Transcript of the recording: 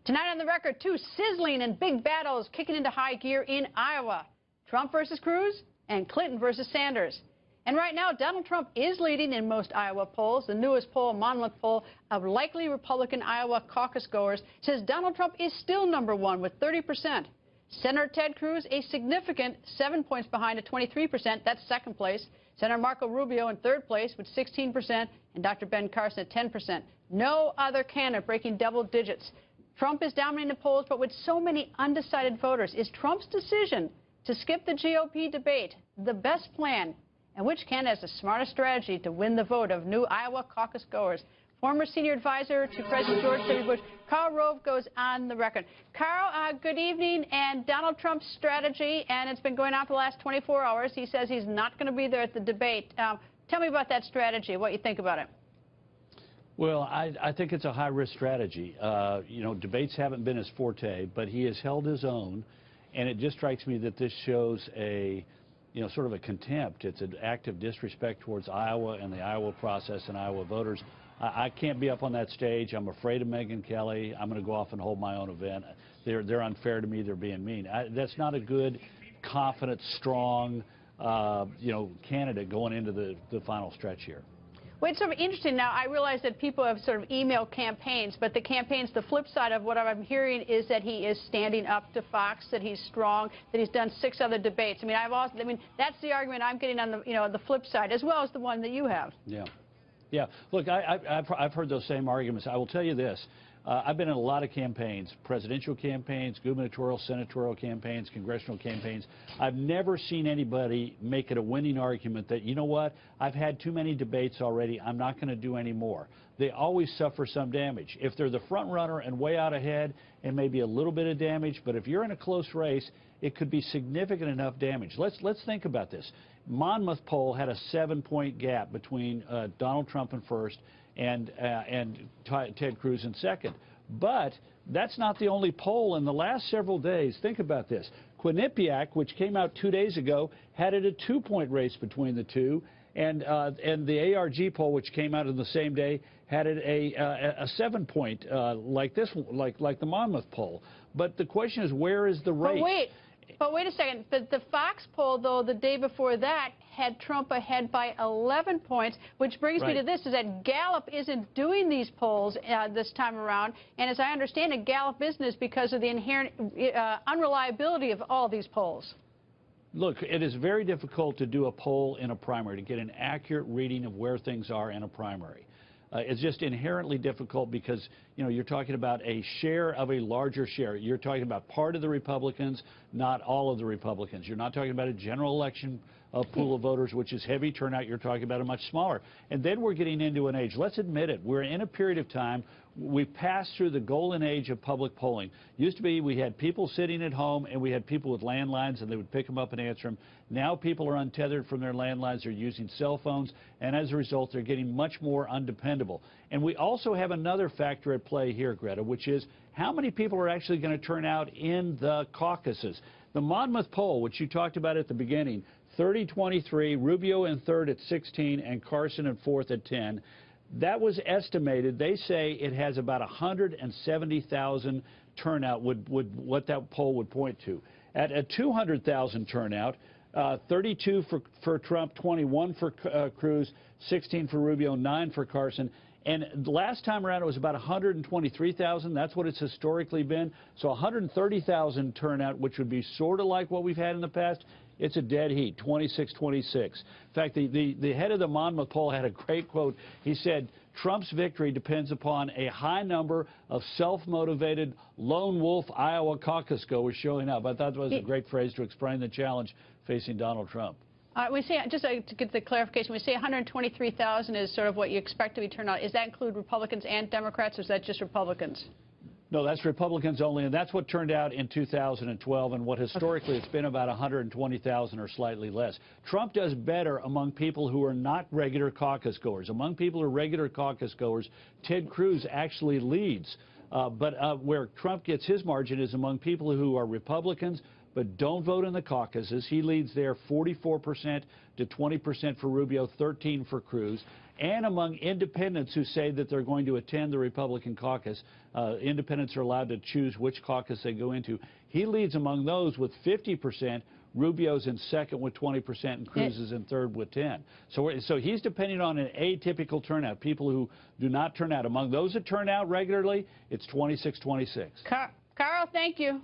Tonight on the record, two sizzling and big battles kicking into high gear in Iowa. Trump versus Cruz and Clinton versus Sanders. And right now, Donald Trump is leading in most Iowa polls. The newest poll, Monmouth poll, of likely Republican Iowa caucus goers says Donald Trump is still #1 with 30%. Senator Ted Cruz, a significant 7 points behind at 23%. That's second place. Senator Marco Rubio in third place with 16%, and Dr. Ben Carson at 10%. No other candidate breaking double digits. Trump is dominating the polls, but with so many undecided voters, is Trump's decision to skip the GOP debate the best plan? And which candidate has the smartest strategy to win the vote of new Iowa caucus goers? Former senior advisor to President George W. Bush, Karl Rove, goes on the record. Karl, good evening. And Donald Trump's strategy, and it's been going on for the last 24 hours. He says he's not going to be there at the debate. Tell me about that strategy, what you think about it. Well, I think it's a high-risk strategy. You know, debates haven't been his forte, but he has held his own, and it just strikes me that this shows a, you know, sort of a contempt. It's an act of disrespect towards Iowa and the Iowa process and Iowa voters. I can't be up on that stage. I'm afraid of Megyn Kelly. I'm going to go off and hold my own event. They're unfair to me. They're being mean. That's not a good, confident, strong, you know, candidate going into the final stretch here. Well, it's sort of interesting now. I realize that people have sort of email campaigns, but the campaigns, the flip side of what I'm hearing is that he is standing up to Fox, that he's strong, that he's done 6 other debates. I mean, that's the argument I'm getting on the, you know, the flip side, as well as the one that you have. Yeah. Yeah. Look, I've heard those same arguments. I will tell you this. I've been in a lot of campaigns, presidential campaigns, gubernatorial, senatorial campaigns, congressional campaigns. I've never seen anybody make it a winning argument that, you know what, I've had too many debates already, I'm not going to do any more. They always suffer some damage. If they're the front runner and way out ahead, it may be a little bit of damage, but if you're in a close race, it could be significant enough damage. Let's think about this. Monmouth poll had a 7-point gap between Donald Trump in first and Ted Cruz in second. But that's not the only poll in the last several days. Think about this. Quinnipiac, which came out 2 days ago, had it a 2-point race between the two. And the ARG poll, which came out on the same day, had it a 7-point like this, like the Monmouth poll. But the question is, where is the race? But wait a second. The Fox poll, though, the day before that, had Trump ahead by 11 points, which brings me to this, is that Gallup isn't doing these polls this time around. And as I understand it, Gallup isn't because of the inherent unreliability of all these polls. Look, it is very difficult to do a poll in a primary, to get an accurate reading of where things are in a primary. It's just inherently difficult because, you know, you're talking about a share of a larger share. You're talking about part of the Republicans, not all of the Republicans. You're not talking about a general election pool of voters, which is heavy turnout. You're talking about a much smaller. And then we're getting into an age. Let's admit it. We're in a period of time. We've passed through the golden age of public polling. Used to be we had people sitting at home and we had people with landlines and they would pick them up and answer them. Now people are untethered from their landlines. They're using cell phones, and as a result, they're getting much more undependable. And we also have another factor at play here, Greta, which is how many people are actually going to turn out in the caucuses. The Monmouth poll, which you talked about at the beginning, 30-23, Rubio in third at 16, and Carson in fourth at 10. That was estimated. They say it has about 170,000 turnout, what that poll would point to. At a 200,000 turnout, 32 for Trump, 21 for Cruz, 16 for Rubio, 9 for Carson. And last time around, it was about 123,000. That's what it's historically been. So 130,000 turnout, which would be sort of like what we've had in the past. It's a dead heat, 26-26. In fact, the head of the Monmouth poll had a great quote. He said, Trump's victory depends upon a high number of self-motivated lone wolf Iowa caucus goers showing up. I thought that was a great phrase to explain the challenge facing Donald Trump. We say, just to get the clarification, we say 123,000 is sort of what you expect to be turnout. Does that include Republicans and Democrats, or is that just Republicans? No, that's Republicans only, and that's what turned out in 2012, and what historically it's been about 120,000 or slightly less. Trump does better among people who are not regular caucus goers. Among people who are regular caucus goers, Ted Cruz actually leads. But where Trump gets his margin is among people who are Republicans, but don't vote in the caucuses. He leads there 44% to 20% for Rubio, 13% for Cruz. And among independents who say that they're going to attend the Republican caucus, independents are allowed to choose which caucus they go into. He leads among those with 50%. Rubio's in second with 20%, and Cruz is in third with 10%. So he's depending on an atypical turnout, people who do not turn out. Among those that turn out regularly, it's 26-26. Carl, thank you.